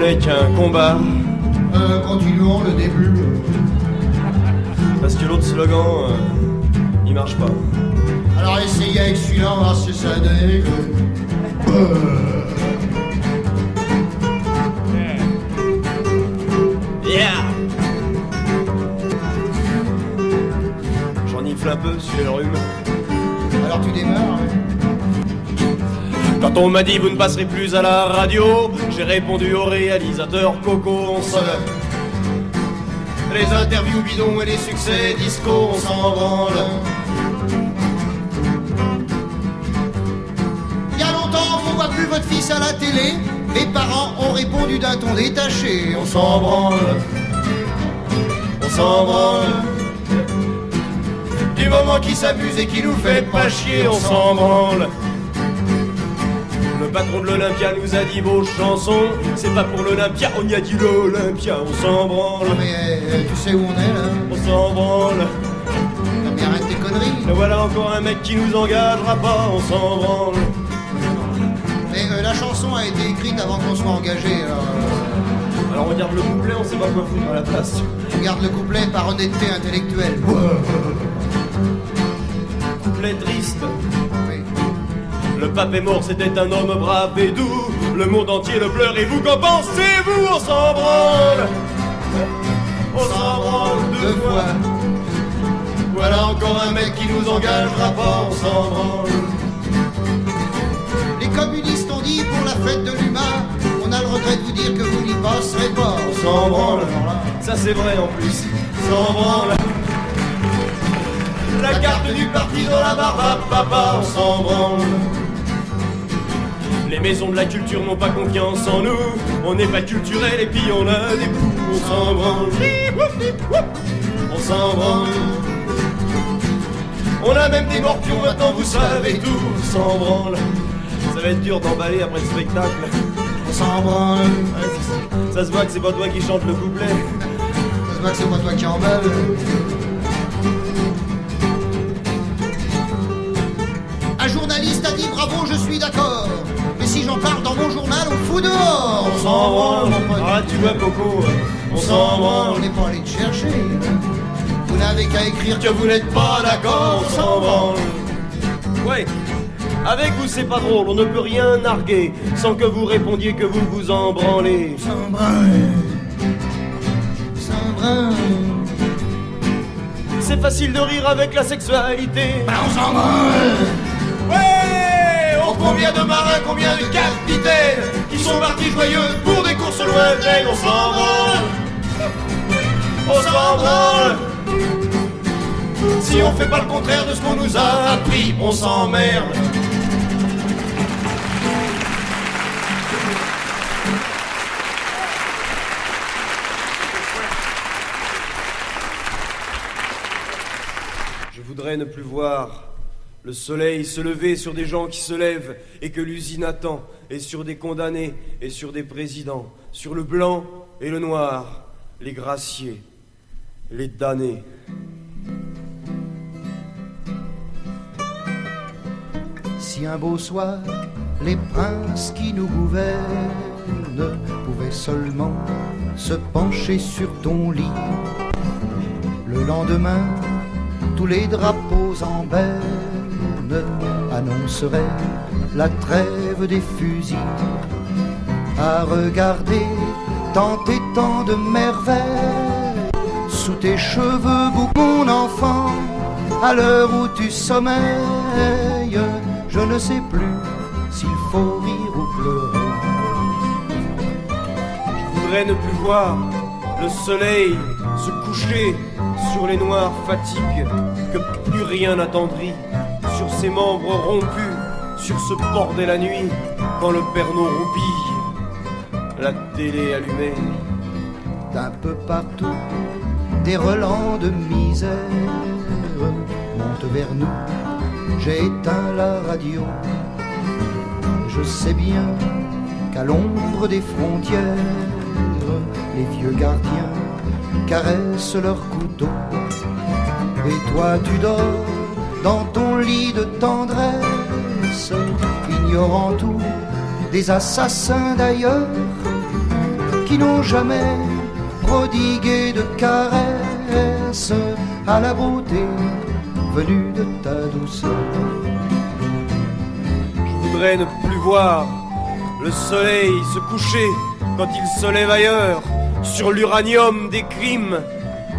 n'est qu'un combat. Continuons le début. Parce que l'autre slogan, il marche pas. Alors essayez avec celui-là, on va voir si ça donne. Yeah. J'enifle un peu, suis le rhume. Alors tu démarres. Quand on m'a dit vous ne passerez plus à la radio, j'ai répondu au réalisateur Coco, on se lève. Les interviews bidons et les succès disco, on s'en branle. Il y a longtemps qu'on voit plus votre fils à la télé. Mes parents ont répondu d'un ton détaché. On s'en branle. On s'en branle. Du moment qui s'amuse et qui nous fait pas chier, on s'en branle. Le patron de l'Olympia nous a dit vos chansons, c'est pas pour l'Olympia, on y a dit l'Olympia, on s'en branle. Non mais tu sais où on est là? On s'en branle. Non mais arrête tes conneries. Le voilà encore un mec qui nous engagera pas, on s'en branle. Mais la chanson a été écrite avant qu'on soit engagé. Alors on regarde le couplet, on sait pas quoi foutre à la place. Regarde le couplet par honnêteté intellectuelle. Couplet triste. Oui. Le pape est mort, c'était un homme brave et doux. Le monde entier le pleure et vous, qu'en pensez-vous? On s'en branle. On s'en branle deux fois. Voilà encore un mec qui nous engagera pas, on s'en branle. Les communistes ont dit pour la fête de l'humain, on a le regret de vous dire que vous n'y passerez pas. On s'en branle. Ça c'est vrai en plus. S'en branle. La carte du parti dans la barbe à papa, on s'en branle. Les maisons de la culture n'ont pas confiance en nous. On n'est pas culturel et puis on a des coups. On s'en branle. On s'en branle. On a même des morpions, maintenant vous savez tout. On s'en branle. Ça va être dur d'emballer après le spectacle. On s'en branle. Ouais, ça se voit que c'est pas toi qui chante le couplet. Ça se voit que c'est pas toi qui emballe. Un journaliste a dit bravo, je suis d'accord. Mais si j'en parle dans mon journal, on fout dehors. On s'en branle. Ah tu vois Coco, on s'en branle. On n'est pas allé te chercher. Vous n'avez qu'à écrire Que vous n'êtes pas d'accord, on s'en branle. Ouais, avec vous c'est pas drôle, on ne peut rien narguer sans que vous répondiez que vous vous en branlez. S'en branle. S'en branle. C'est facile de rire avec la sexualité. Ben on s'en branle. Ouais, oh combien de marins, combien de capitaines qui sont partis joyeux pour des courses lointaines. On s'en branle. On s'en branle. Si on fait pas le contraire de ce qu'on nous a appris, on s'emmerde. Je voudrais ne plus voir le soleil se lever sur des gens qui se lèvent et que l'usine attend, et sur des condamnés et sur des présidents, sur le blanc et le noir, les graciés, les damnés. Si un beau soir, les princes qui nous gouvernent pouvaient seulement se pencher sur ton lit, le lendemain, tous les drapeaux en berne annonceraient la trêve des fusils. À regarder tant et tant de merveilles sous tes cheveux beaux, mon enfant, à l'heure où tu sommeilles, je ne sais plus s'il faut rire ou pleurer. Je voudrais ne plus voir le soleil se coucher sur les noires fatigues, que plus rien n'attendrit, sur ses membres rompus, sur ce bordel la nuit, quand le perno roupille, la télé allumée. D'un peu partout, des relents de misère montent vers nous. J'ai éteint la radio. Je sais bien qu'à l'ombre des frontières, les vieux gardiens caressent leurs couteaux. Et toi tu dors dans ton lit de tendresse, ignorant tout des assassins d'ailleurs. qui n'ont jamais prodigué de caresses à la beauté venue de ta douceur. Je voudrais ne plus voir le soleil se coucher quand il se lève ailleurs, sur l'uranium des crimes,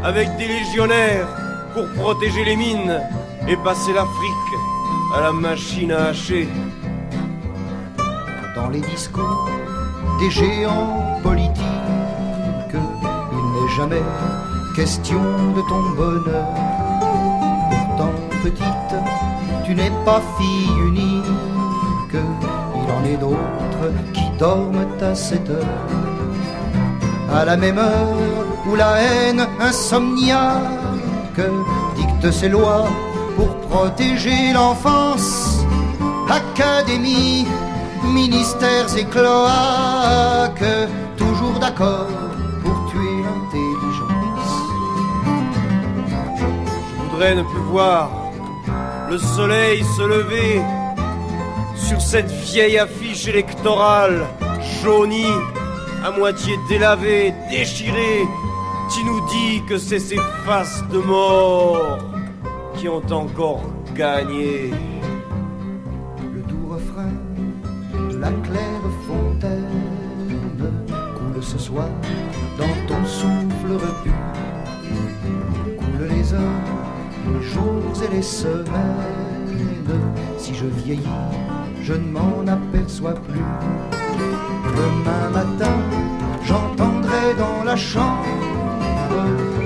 avec des légionnaires pour protéger les mines et passer l'Afrique à la machine à hacher. Dans les discours des géants politiques, il n'est jamais question de ton bonheur. Pourtant petite, tu n'es pas fille unique, il en est d'autres qui dorment à cette heure. À la même heure où la haine insomniaque dicte ses lois pour protéger l'enfance, académie, ministères et cloaques, toujours d'accord pour tuer l'intelligence. Je voudrais ne plus voir le soleil se lever sur cette vieille affiche électorale jaunie, à moitié délavée, déchirée, qui nous dit que c'est ces faces de mort qui ont encore gagné. Le doux refrain de la claire fontaine coule ce soir dans ton souffle repu. Coulent les heures, les jours et les semaines. Si je vieillis, je ne m'en aperçois plus. Demain matin, j'entendrai dans la chambre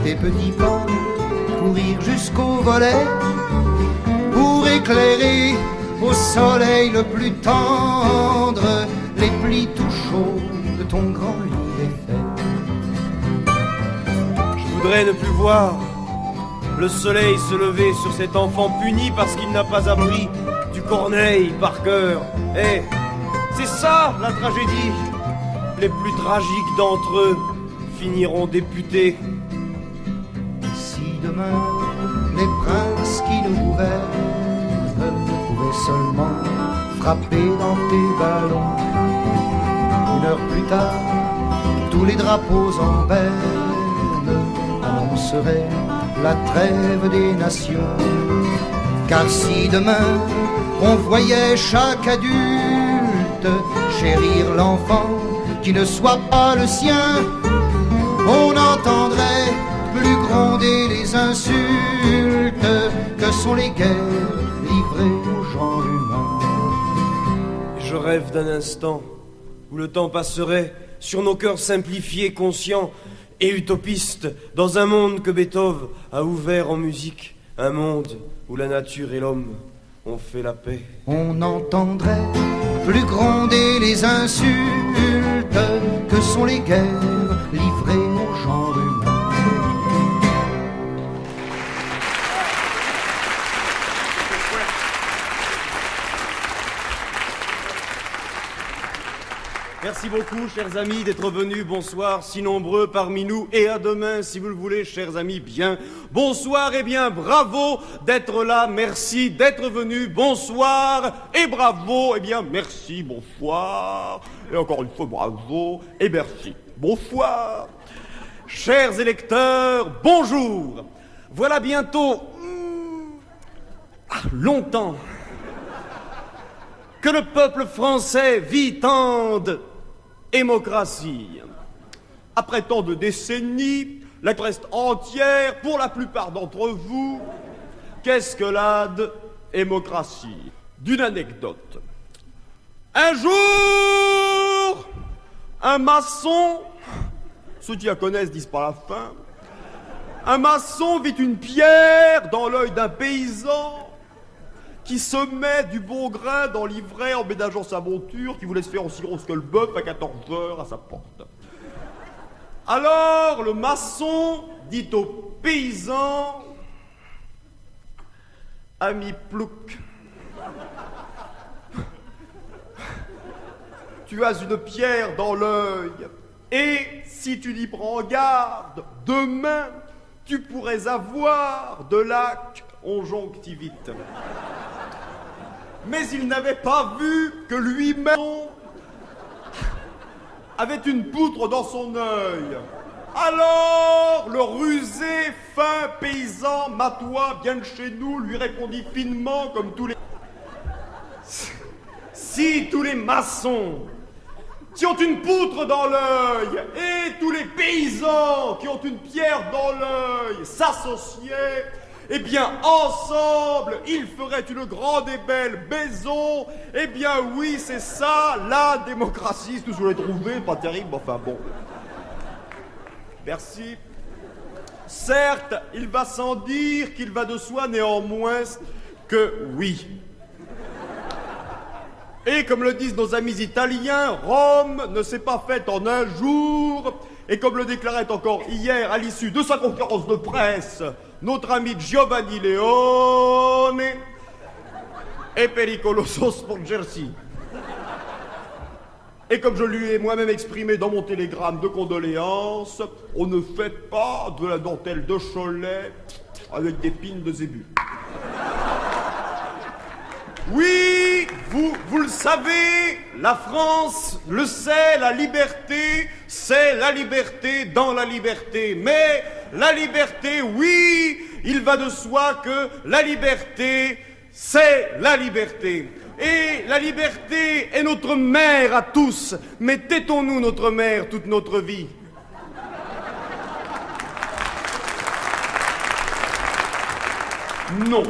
tes petits pas courir jusqu'au volet pour éclairer au soleil le plus tendre les plis tout chauds de ton grand lit défait. Je voudrais ne plus voir le soleil se lever sur cet enfant puni parce qu'il n'a pas appris du Corneille par cœur. Eh, c'est ça la tragédie. Les plus tragiques d'entre eux finiront députés. Si demain les princes qui nous gouvernent pouvaient seulement frapper dans tes ballons, une heure plus tard, tous les drapeaux en berne annonceraient la trêve des nations. Car si demain on voyait chaque adulte chérir l'enfant qui ne soit pas le sien, on entendrait plus gronder les insultes que sont les guerres livrées au genre humain. Je rêve d'un instant où le temps passerait sur nos cœurs simplifiés, conscients et utopistes, dans un monde que Beethoven a ouvert en musique, un monde où la nature et l'homme ont fait la paix. On entendrait plus gronder les insultes que sont les guerres livrées au genre humain. Merci beaucoup, chers amis, d'être venus. Bonsoir, si nombreux parmi nous. Et à demain, si vous le voulez, chers amis. Bien. Bonsoir et bien, bravo d'être là. Merci d'être venus. Bonsoir et bravo. Eh bien, merci, bonsoir. Et encore une fois, bravo et merci. Bonsoir. Chers électeurs, bonjour. Voilà bientôt longtemps que le peuple français vit tant de démocratie. Après tant de décennies, la reste entière, pour la plupart d'entre vous, qu'est-ce que la démocratie? D'une anecdote. Un jour, un maçon, ceux qui la connaissent disent pas la fin, un maçon vit une pierre dans l'œil d'un paysan qui se met du bon grain dans l'ivraie en ménageant sa monture, qui vous laisse faire aussi grosse que le bœuf à 14h à sa porte. Alors, le maçon dit au paysan: « Ami Plouc, tu as une pierre dans l'œil, et si tu n'y prends garde, demain, tu pourrais avoir de la conjonctivite. » Mais il n'avait pas vu que lui-même avait une poutre dans son œil. Alors, le rusé, fin paysan matois, bien de chez nous, lui répondit finement comme tous les... Si tous les maçons qui ont une poutre dans l'œil et tous les paysans qui ont une pierre dans l'œil s'associaient, eh bien, ensemble, ils feraient une grande et belle maison. Eh bien, oui, c'est ça, la démocratie. Si vous l'avez trouvé, pas terrible, enfin bon. Merci. Certes, il va sans dire qu'il va de soi néanmoins que oui. Et comme le disent nos amis italiens, Rome ne s'est pas faite en un jour. Et comme le déclarait encore hier à l'issue de sa conférence de presse, notre ami Giovanni Leone est pericoloso sporgersi. Et comme je lui ai moi-même exprimé dans mon télégramme de condoléances, on ne fait pas de la dentelle de Cholet avec des pines de zébu. Oui, vous le savez, la France le sait, la liberté, c'est la liberté dans la liberté. Mais la liberté, oui, il va de soi que la liberté, c'est la liberté. Et la liberté est notre mère à tous. Mais taitons-nous notre mère toute notre vie? Non.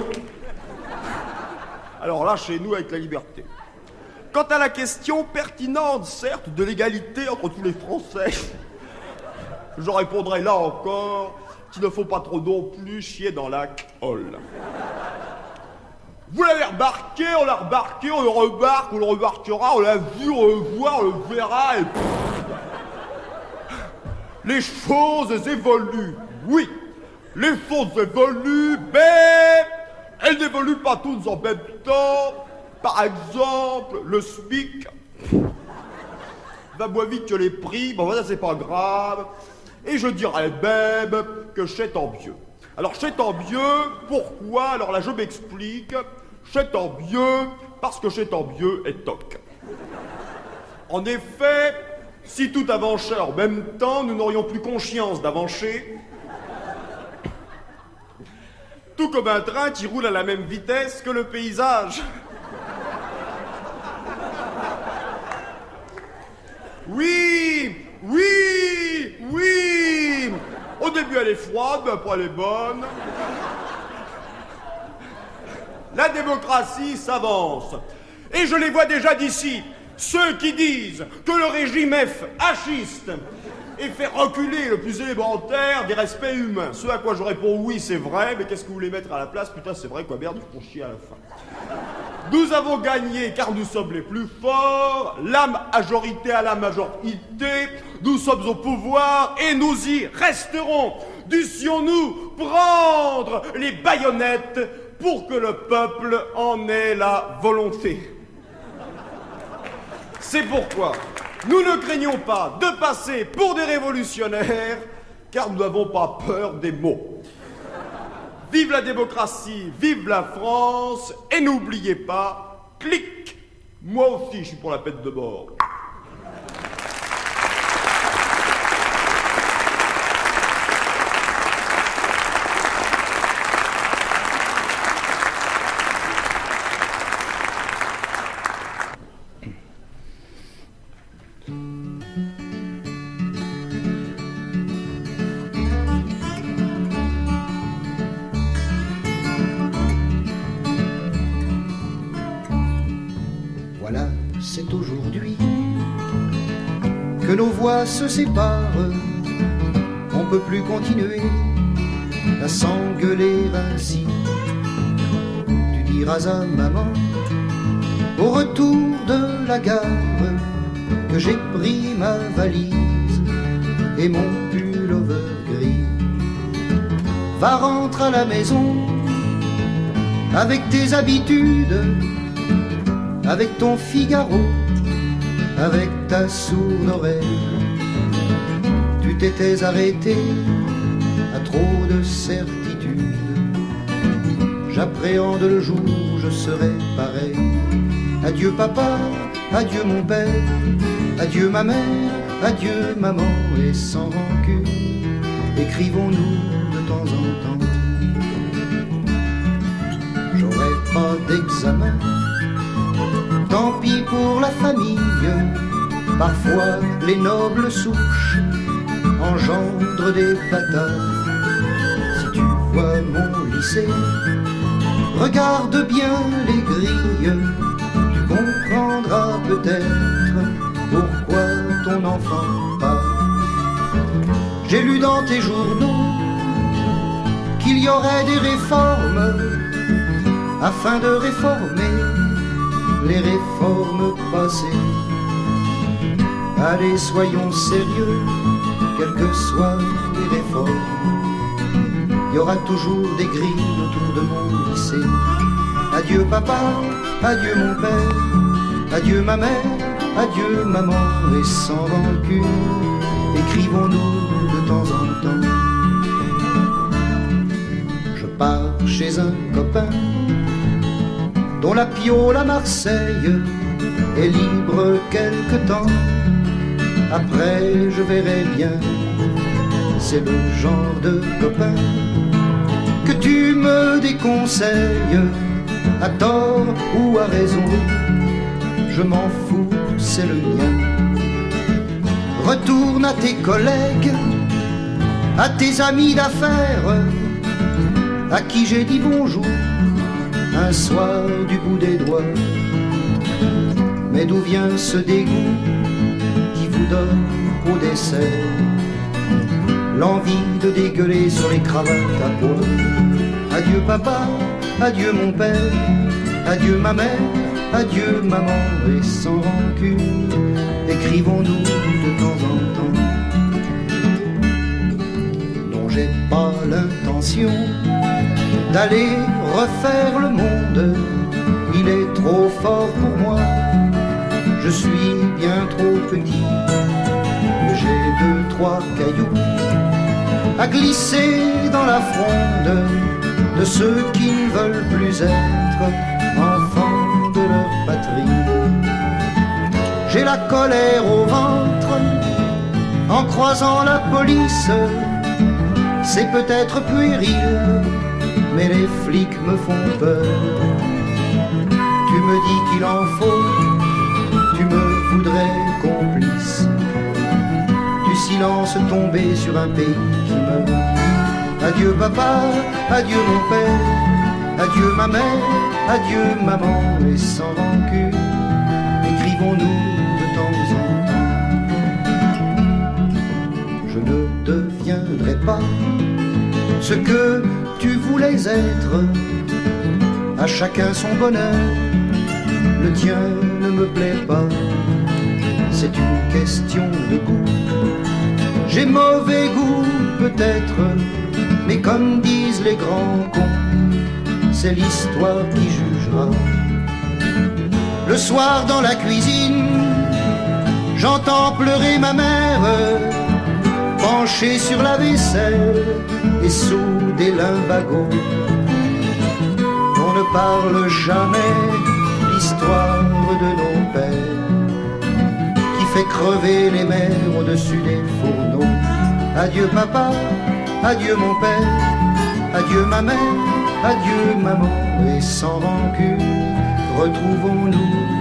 Alors là, chez nous, avec la liberté. Quant à la question pertinente, certes, de l'égalité entre tous les Français, je répondrai là encore qu'il ne faut pas trop non plus chier dans la colle. Vous l'avez remarqué, on l'a remarqué, on le remarque, on le remarquera, on l'a vu, on le voit, on le verra, et... Les choses évoluent, oui. Les choses évoluent, mais... elles n'évoluent pas toutes en même temps. Par exemple, le SMIC va moins vite que les prix. Bon, voilà, c'est pas grave. Et je dirais même que c'est tant mieux. Alors, c'est tant mieux, pourquoi? Alors là, je m'explique. C'est tant mieux, parce que c'est tant mieux est toc. En effet, si tout avançait en même temps, nous n'aurions plus conscience d'avancer. Tout comme un train qui roule à la même vitesse que le paysage. Oui, oui, oui. Au début, elle est froide, mais après, elle est bonne. La démocratie s'avance. Et je les vois déjà d'ici, ceux qui disent que le régime est hachiste et fait reculer le plus élémentaire des respects humains. Ce à quoi je réponds oui, c'est vrai, mais qu'est-ce que vous voulez mettre à la place? Putain, c'est vrai, quoi, merde, ils font chier à la fin. Nous avons gagné car nous sommes les plus forts, la majorité à la majorité, nous sommes au pouvoir et nous y resterons. Dussions-nous prendre les baïonnettes pour que le peuple en ait la volonté. C'est pourquoi nous ne craignons pas de passer pour des révolutionnaires, car nous n'avons pas peur des mots. Vive la démocratie, vive la France, et n'oubliez pas, clic, moi aussi je suis pour la peine de mort. Voilà, c'est aujourd'hui que nos voix se séparent. On peut plus continuer à s'engueuler ainsi. Tu diras à maman au retour de la gare que j'ai pris ma valise et mon pullover gris. Va rentrer à la maison avec tes habitudes, avec ton Figaro, avec ta sourde oreille. Tu t'étais arrêté à trop de certitude. J'appréhende le jour où je serai pareil. Adieu papa, adieu mon père, Adieu ma mère, adieu maman, et sans rancune, écrivons-nous de temps en temps. J'aurai pas d'examen, tant pis pour la famille. Parfois les nobles souches engendrent des bâtards. Si tu vois mon lycée, regarde bien les grilles, tu comprendras peut-être pourquoi ton enfant part. J'ai lu dans tes journaux qu'il y aurait des réformes afin de réformer les réformes passées. Allez, soyons sérieux, quelles que soient les réformes, il y aura toujours des grilles autour de mon lycée. Adieu papa, adieu mon père, adieu ma mère, adieu maman, et sans rancune, écrivons-nous de temps en temps. Je pars chez un copain dont la Piole à Marseille est libre quelque temps. Après je verrai bien, c'est le genre de copain que tu me déconseilles, à tort ou à raison, je m'en fous, c'est le mien. Retourne à tes collègues, à tes amis d'affaires, à qui j'ai dit bonjour un soir du bout des doigts. Mais d'où vient ce dégoût qui vous donne au dessert l'envie de dégueuler sur les cravates à poil? Adieu papa, adieu mon père, adieu ma mère, adieu maman, et sans rancune, écrivons-nous de temps en temps. Non, j'ai pas l'intention d'aller refaire le monde, il est trop fort pour moi, je suis bien trop petit. J'ai 2-3 cailloux à glisser dans la fronde de ceux qui ne veulent plus être enfants de leur patrie. J'ai la colère au ventre en croisant la police, c'est peut-être puéril, mais les flics me font peur. Tu me dis qu'il en faut, tu me voudrais complice du silence tombé sur un pays qui meurt. Adieu papa, adieu mon père, adieu ma mère, adieu maman, et sans rancune, écrivons-nous de temps en temps. Je ne deviendrai pas ce que tu voulais être, à chacun son bonheur, le tien ne me plaît pas, c'est une question de goût. J'ai mauvais goût peut-être, mais comme disent les grands cons, c'est l'histoire qui jugera. Le soir dans la cuisine, j'entends pleurer ma mère, penchée sur la vaisselle et sous des limbagos. On ne parle jamais l'histoire de nos pères qui fait crever les mères au-dessus des fourneaux. Adieu papa, adieu mon père, adieu ma mère, adieu maman, et sans rancune, retrouvons-nous